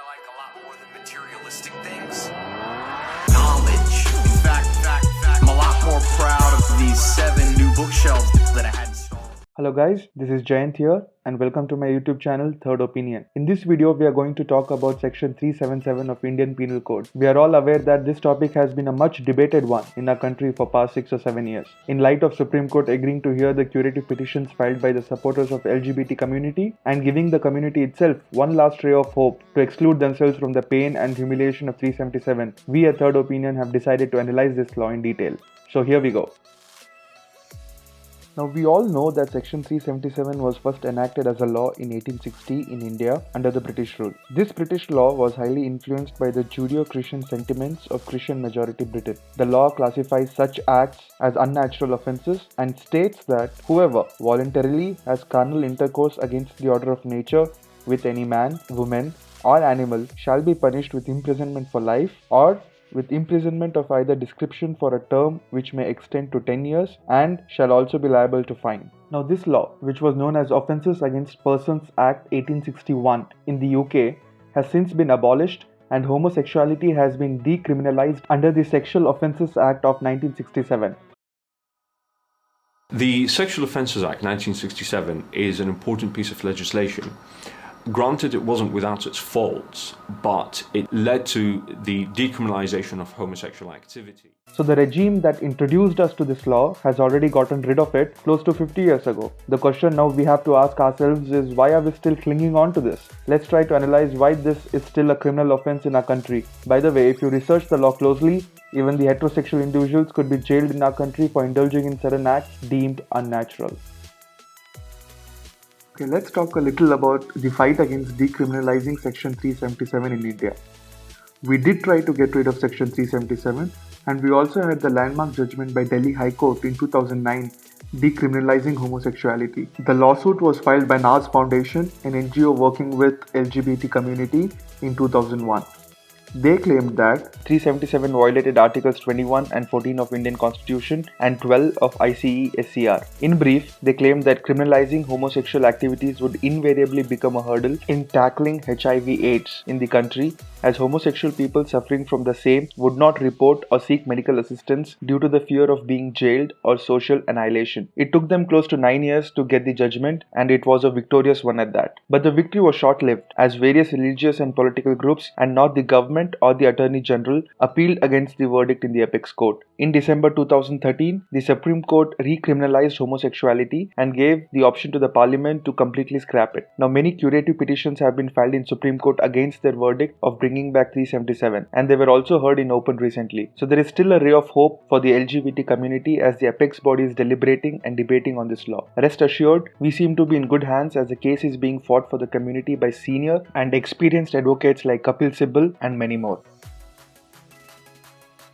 I like a lot more than materialistic things? Knowledge. In fact, I'm a lot more proud of these 7 new bookshelves that I had installed. Hello guys, this is Jayant here and welcome to my YouTube channel Third Opinion. In this video we are going to talk about section 377 of Indian Penal Code. We are all aware that this topic has been a much debated one in our country for past 6 or 7 years. In light of Supreme Court agreeing to hear the curative petitions filed by the supporters of LGBT community and giving the community itself one last ray of hope to exclude themselves from the pain and humiliation of 377, we at Third Opinion have decided to analyze this law in detail. So here we go. Now we all know that section 377 was first enacted as a law in 1860 in India under the British rule. This British law was highly influenced by the Judeo-Christian sentiments of Christian majority Britain. The law classifies such acts as unnatural offences and states that whoever voluntarily has carnal intercourse against the order of nature with any man, woman or animal shall be punished with imprisonment for life or with imprisonment of either description for a term which may extend to 10 years and shall also be liable to fine. Now this law, which was known as Offences Against Persons Act 1861 in the UK, has since been abolished and homosexuality has been decriminalised under the Sexual Offences Act of 1967. The Sexual Offences Act 1967 is an important piece of legislation. Granted, it wasn't without its faults, but it led to the decriminalisation of homosexual activity. So the regime that introduced us to this law has already gotten rid of it close to 50 years ago. The question now we have to ask ourselves is, why are we still clinging on to this? Let's try to analyze why this is still a criminal offence in our country. By the way, if you research the law closely, even the heterosexual individuals could be jailed in our country for indulging in certain acts deemed unnatural. Okay, let's talk a little about the fight against decriminalizing Section 377 in India. We did try to get rid of Section 377 and we also had the landmark judgment by Delhi High Court in 2009 decriminalizing homosexuality. The lawsuit was filed by Naz Foundation, an NGO working with LGBT community, in 2001. They claimed that 377 violated Articles 21 and 14 of Indian Constitution and 12 of ICE SCR. In brief, they claimed that criminalizing homosexual activities would invariably become a hurdle in tackling HIV/AIDS in the country, as homosexual people suffering from the same would not report or seek medical assistance due to the fear of being jailed or social annihilation. It took them close to 9 years to get the judgment, and it was a victorious one at that. But the victory was short-lived, as various religious and political groups and not the government or the Attorney General appealed against the verdict in the apex court. In December 2013, the Supreme Court recriminalized homosexuality and gave the option to the Parliament to completely scrap it. Now many curative petitions have been filed in Supreme Court against their verdict of bringing back 377, and they were also heard in open recently. So there is still a ray of hope for the LGBT community as the apex body is deliberating and debating on this law. Rest assured, we seem to be in good hands as the case is being fought for the community by senior and experienced advocates like Kapil Sibal and many more.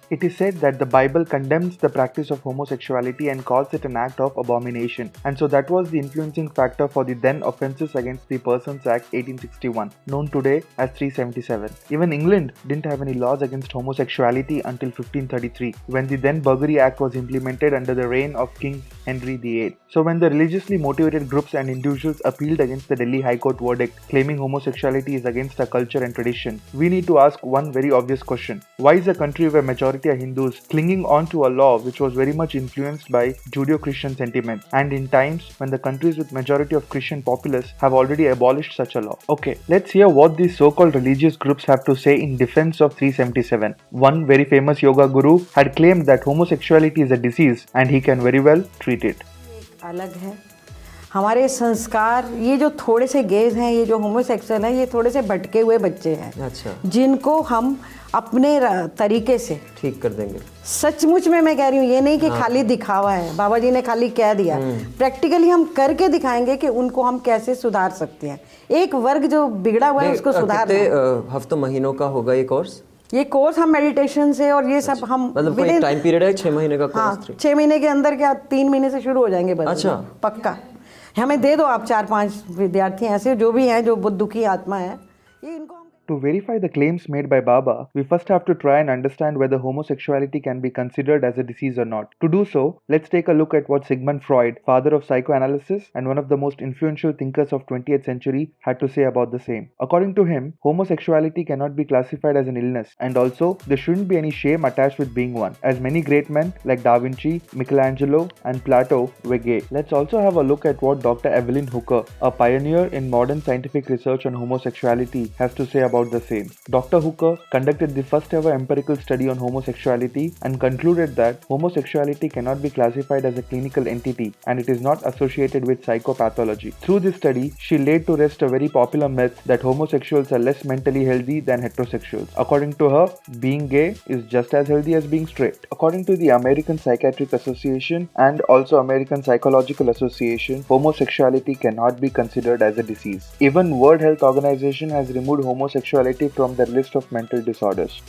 It is said that the Bible condemns the practice of homosexuality and calls it an act of abomination, and so that was the influencing factor for the then Offences Against the Persons Act 1861, known today as 377. Even England didn't have any laws against homosexuality until 1533, when the then Burglary Act was implemented under the reign of King Henry VIII. So when the religiously motivated groups and individuals appealed against the Delhi High Court verdict claiming homosexuality is against our culture and tradition, we need to ask one very obvious question. Why is a country where majority are Hindus clinging on to a law which was very much influenced by Judeo-Christian sentiments, and in times when the countries with majority of Christian populace have already abolished such a law? Okay, let's hear what these so-called religious groups have to say in defense of 377. One very famous yoga guru had claimed that homosexuality is a disease and he can very well treat it. अलग है हमारे संस्कार, ये जो थोड़े से gauge हैं, ये जो होमोसेक्सुअल हैं, ये थोड़े से भटके हुए बच्चे हैं। अच्छा। जिनको हम अपने तरीके से ठीक कर देंगे। सचमुच में मैं कह रही हूँ, ये नहीं कि खाली दिखावा है, बाबा जी ने खाली कह दिया, प्रैक्टिकली हम करके दिखाएंगे कि उनको हम कैसे सुधार सकते हैं। एक वर्ग जो बिगड़ा हुआ है उसको सुधार। कितने हफ्तों महीनों का होगा ये कोर्स? ये कोर्स हम मेडिटेशन से और ये सब हम मतलब कोई टाइम पीरियड है 6 महीने का कोर्स? 6 महीने के अंदर क्या 3 महीने से शुरू हो जाएंगे बस। अच्छा, पक्का। हमें दे दो आप 4-5 विद्यार्थी ऐसे जो भी हैं जो बहुत दुखी आत्मा है, ये इनको हम To verify the claims made by Baba, we first have to try and understand whether homosexuality can be considered as a disease or not. To do so, let's take a look at what Sigmund Freud, father of psychoanalysis and one of the most influential thinkers of 20th century, had to say about the same. According to him, homosexuality cannot be classified as an illness, and also there shouldn't be any shame attached with being one, as many great men like Da Vinci, Michelangelo and Plato were gay. Let's also have a look at what Dr. Evelyn Hooker, a pioneer in modern scientific research on homosexuality, has to say about the same. Dr. Hooker conducted the first ever empirical study on homosexuality and concluded that homosexuality cannot be classified as a clinical entity and it is not associated with psychopathology. Through this study, she laid to rest a very popular myth that homosexuals are less mentally healthy than heterosexuals. According to her, being gay is just as healthy as being straight. According to the American Psychiatric Association and also American Psychological Association, homosexuality cannot be considered as a disease. Even World Health Organization has removed homosexuality from their list of mental disorders.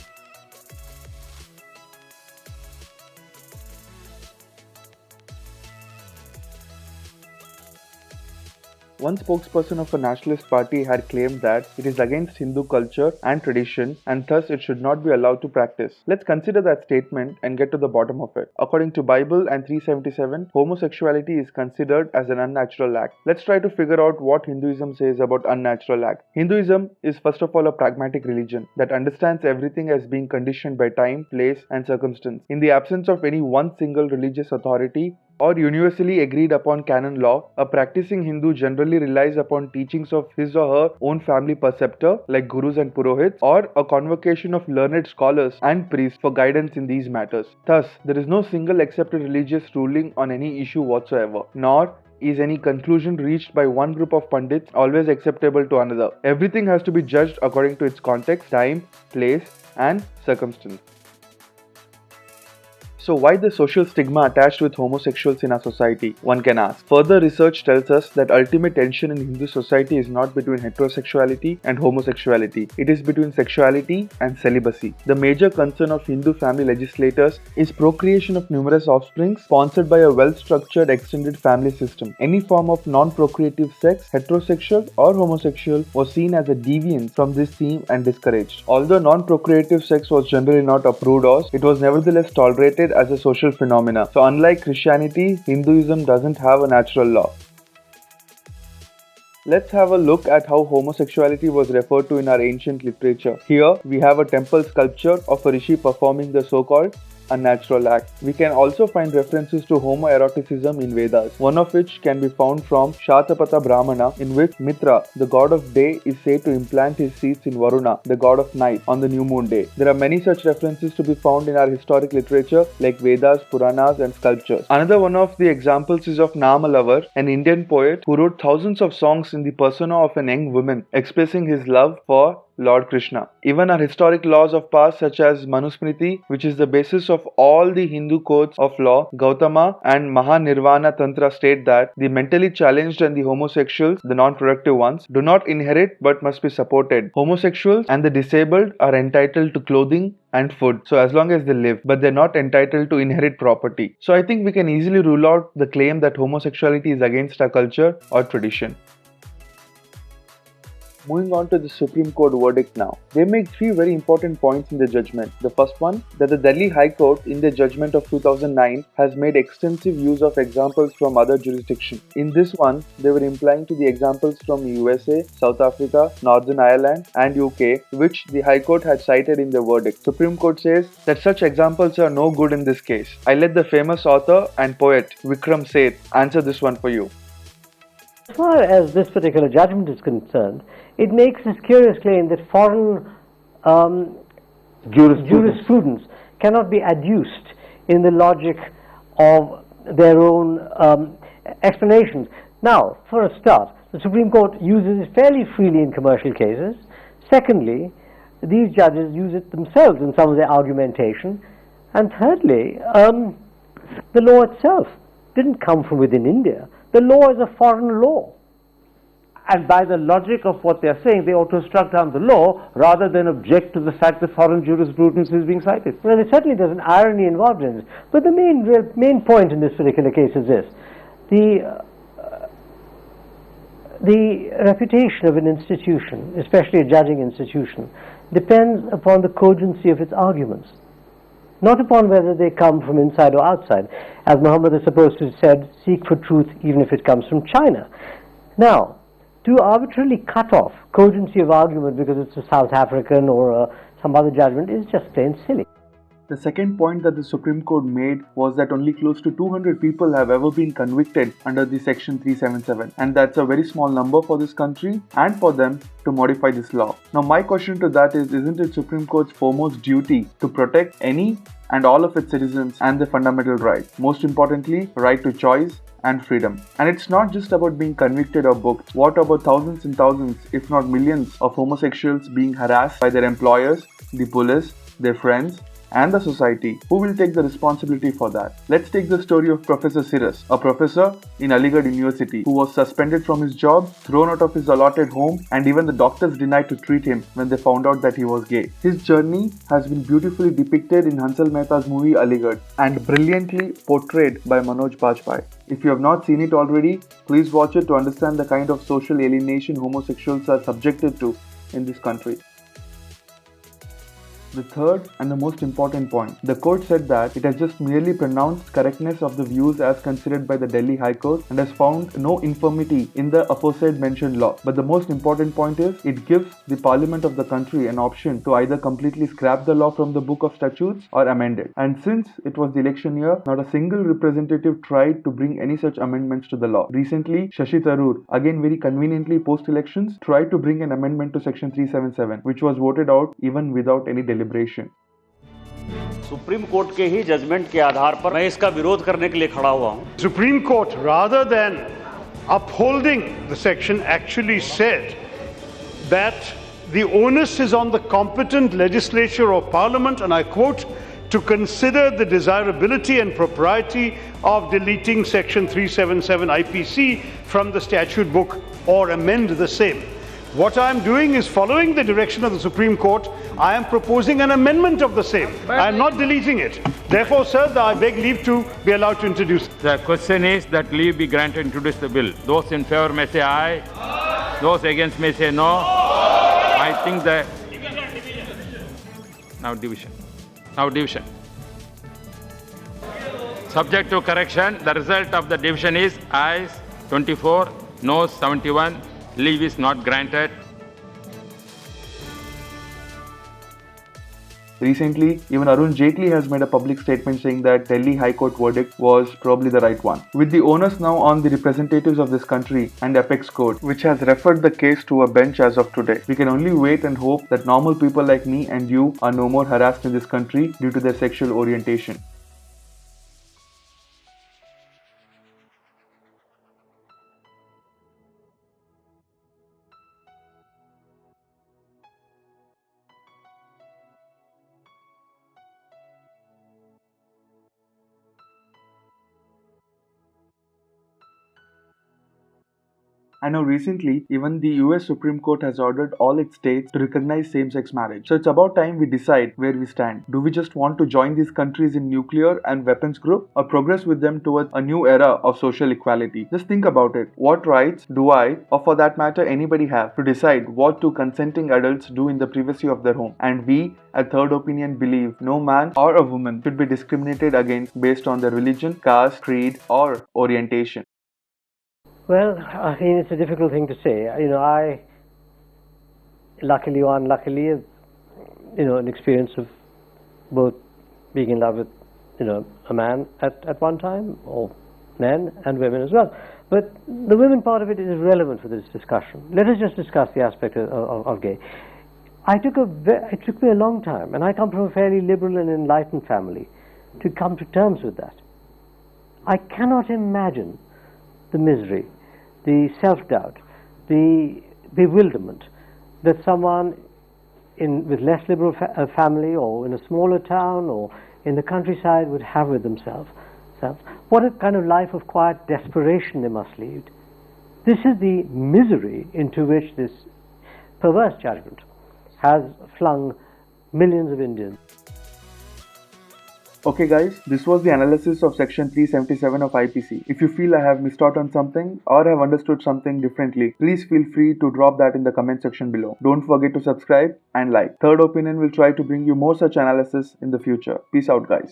One spokesperson of a nationalist party had claimed that it is against Hindu culture and tradition and thus it should not be allowed to practice. Let's consider that statement and get to the bottom of it. According to Bible and 377, homosexuality is considered as an unnatural act. Let's try to figure out what Hinduism says about unnatural act. Hinduism is first of all a pragmatic religion that understands everything as being conditioned by time, place and circumstance. In the absence of any one single religious authority or universally agreed upon canon law, a practicing Hindu generally relies upon teachings of his or her own family preceptor like gurus and purohits or a convocation of learned scholars and priests for guidance in these matters. Thus, there is no single accepted religious ruling on any issue whatsoever, nor is any conclusion reached by one group of pandits always acceptable to another. Everything has to be judged according to its context, time, place and circumstance. So why the social stigma attached with homosexuals in our society? One can ask. Further research tells us that ultimate tension in Hindu society is not between heterosexuality and homosexuality. It is between sexuality and celibacy. The major concern of Hindu family legislators is procreation of numerous offspring sponsored by a well-structured extended family system. Any form of non-procreative sex, heterosexual or homosexual, was seen as a deviance from this theme and discouraged. Although non-procreative sex was generally not approved of, it was nevertheless tolerated as a social phenomena. So unlike Christianity, Hinduism doesn't have a natural law. Let's have a look at how homosexuality was referred to in our ancient literature. Here we have a temple sculpture of a rishi performing the so-called unnatural act. We can also find references to homoeroticism in Vedas, one of which can be found from Shatapatha Brahmana, in which Mitra, the god of day, is said to implant his seeds in Varuna, the god of night, on the new moon day. There are many such references to be found in our historic literature like Vedas, Puranas and sculptures. Another one of the examples is of Namalavar, an Indian poet who wrote thousands of songs in the persona of an young woman expressing his love for Lord Krishna. Even our historic laws of past such as Manusmriti, which is the basis of all the Hindu codes of law, Gautama and Mahanirvana Tantra state that the mentally challenged and the homosexuals, the non-productive ones, do not inherit but must be supported. Homosexuals and the disabled are entitled to clothing and food, so as long as they live, but they're not entitled to inherit property. So I think we can easily rule out the claim that homosexuality is against our culture or tradition. Moving on to the Supreme Court verdict now. They make three very important points in the judgment. The first one, that the Delhi High Court in the judgment of 2009 has made extensive use of examples from other jurisdictions. In this one, they were implying to the examples from USA, South Africa, Northern Ireland and UK, which the High Court had cited in the verdict. Supreme Court says that such examples are no good in this case. I let the famous author and poet Vikram Seth answer this one for you. As far as this particular judgment is concerned, it makes this curious claim that foreign jurisprudence cannot be adduced in the logic of their own explanations. Now, for a start, the Supreme Court uses it fairly freely in commercial cases. Secondly, these judges use it themselves in some of their argumentation. And thirdly, the law itself didn't come from within India. The law is a foreign law. And by the logic of what they are saying, they ought to struck down the law rather than object to the fact that foreign jurisprudence is being cited. Well, certainly there's an irony involved in it. But the main point in this particular case is this. The reputation of an institution, especially a judging institution, depends upon the cogency of its arguments, not upon whether they come from inside or outside. As Muhammad is supposed to have said, seek for truth even if it comes from China. Now, to arbitrarily cut off cogency of argument because it's a South African or some other judgment is just plain silly. The second point that the Supreme Court made was that only close to 200 people have ever been convicted under the Section 377, and that's a very small number for this country and for them to modify this law. Now my question to that is, isn't it Supreme Court's foremost duty to protect any and all of its citizens and their fundamental rights, most importantly, right to choice and freedom? And it's not just about being convicted or booked. What about thousands and thousands, if not millions, of homosexuals being harassed by their employers, the police, their friends, and the society? Who will take the responsibility for that? Let's take the story of Professor Sirus, a professor in Aligarh University who was suspended from his job, thrown out of his allotted home, and even the doctors denied to treat him when they found out that he was gay. His journey has been beautifully depicted in Hansal Mehta's movie Aligarh and brilliantly portrayed by Manoj Bajpayee. If you have not seen it already, please watch it to understand the kind of social alienation homosexuals are subjected to in this country. The third and the most important point, the court said that it has just merely pronounced correctness of the views as considered by the Delhi High Court and has found no infirmity in the aforesaid mentioned law. But the most important point is, it gives the Parliament of the country an option to either completely scrap the law from the Book of Statutes or amend it. And since it was the election year, not a single representative tried to bring any such amendments to the law. Recently, Shashi Tharoor, again very conveniently post-elections, tried to bring an amendment to Section 377, which was voted out even without any deliberation. Supreme court के ही judgement के आधार पर मैं इसका विरोध करने के लिए खड़ा हुआ हूं. Supreme Court, rather than upholding the section, actually said that the onus is on the competent legislature or parliament, and I quote, to consider the desirability and propriety of deleting section 377 IPC from the statute book or amend the same. What I am doing is following the direction of the Supreme Court. I am proposing an amendment of the same. I am not deleting it. Therefore, sir, I beg leave to be allowed to introduce. The question is that leave be granted to introduce the bill. Those in favor may say aye. Aye. Those against may say no. Aye. I think that... Now division. Subject to correction, the result of the division is ayes 24, noes 71. Leave is not granted. Recently, even Arun Jaitley has made a public statement saying that Delhi High Court verdict was probably the right one. With the onus now on the representatives of this country and Apex Court, which has referred the case to a bench as of today, we can only wait and hope that normal people like me and you are no more harassed in this country due to their sexual orientation. I know recently, even the US Supreme Court has ordered all its states to recognize same-sex marriage. So it's about time we decide where we stand. Do we just want to join these countries in nuclear and weapons group, or progress with them towards a new era of social equality? Just think about it. What rights do I, or for that matter anybody, have to decide what two consenting adults do in the privacy of their home? And we, at Third Opinion, believe no man or a woman should be discriminated against based on their religion, caste, creed, or orientation. Well, I mean, it's a difficult thing to say. I, luckily or unluckily, have, an experience of both being in love with, a man at one time, or men and women as well. But the women part of it is irrelevant for this discussion. Let us just discuss the aspect of gay. It took me a long time, and I come from a fairly liberal and enlightened family, to come to terms with that. I cannot imagine the misery, the self-doubt, the bewilderment that someone with less liberal family, or in a smaller town, or in the countryside would have with themselves. What a kind of life of quiet desperation they must lead. This is the misery into which this perverse judgment has flung millions of Indians. Okay guys, this was the analysis of section 377 of IPC. If you feel I have missed out on something or have understood something differently, please feel free to drop that in the comment section below. Don't forget to subscribe and like. Third Opinion will try to bring you more such analysis in the future. Peace out guys.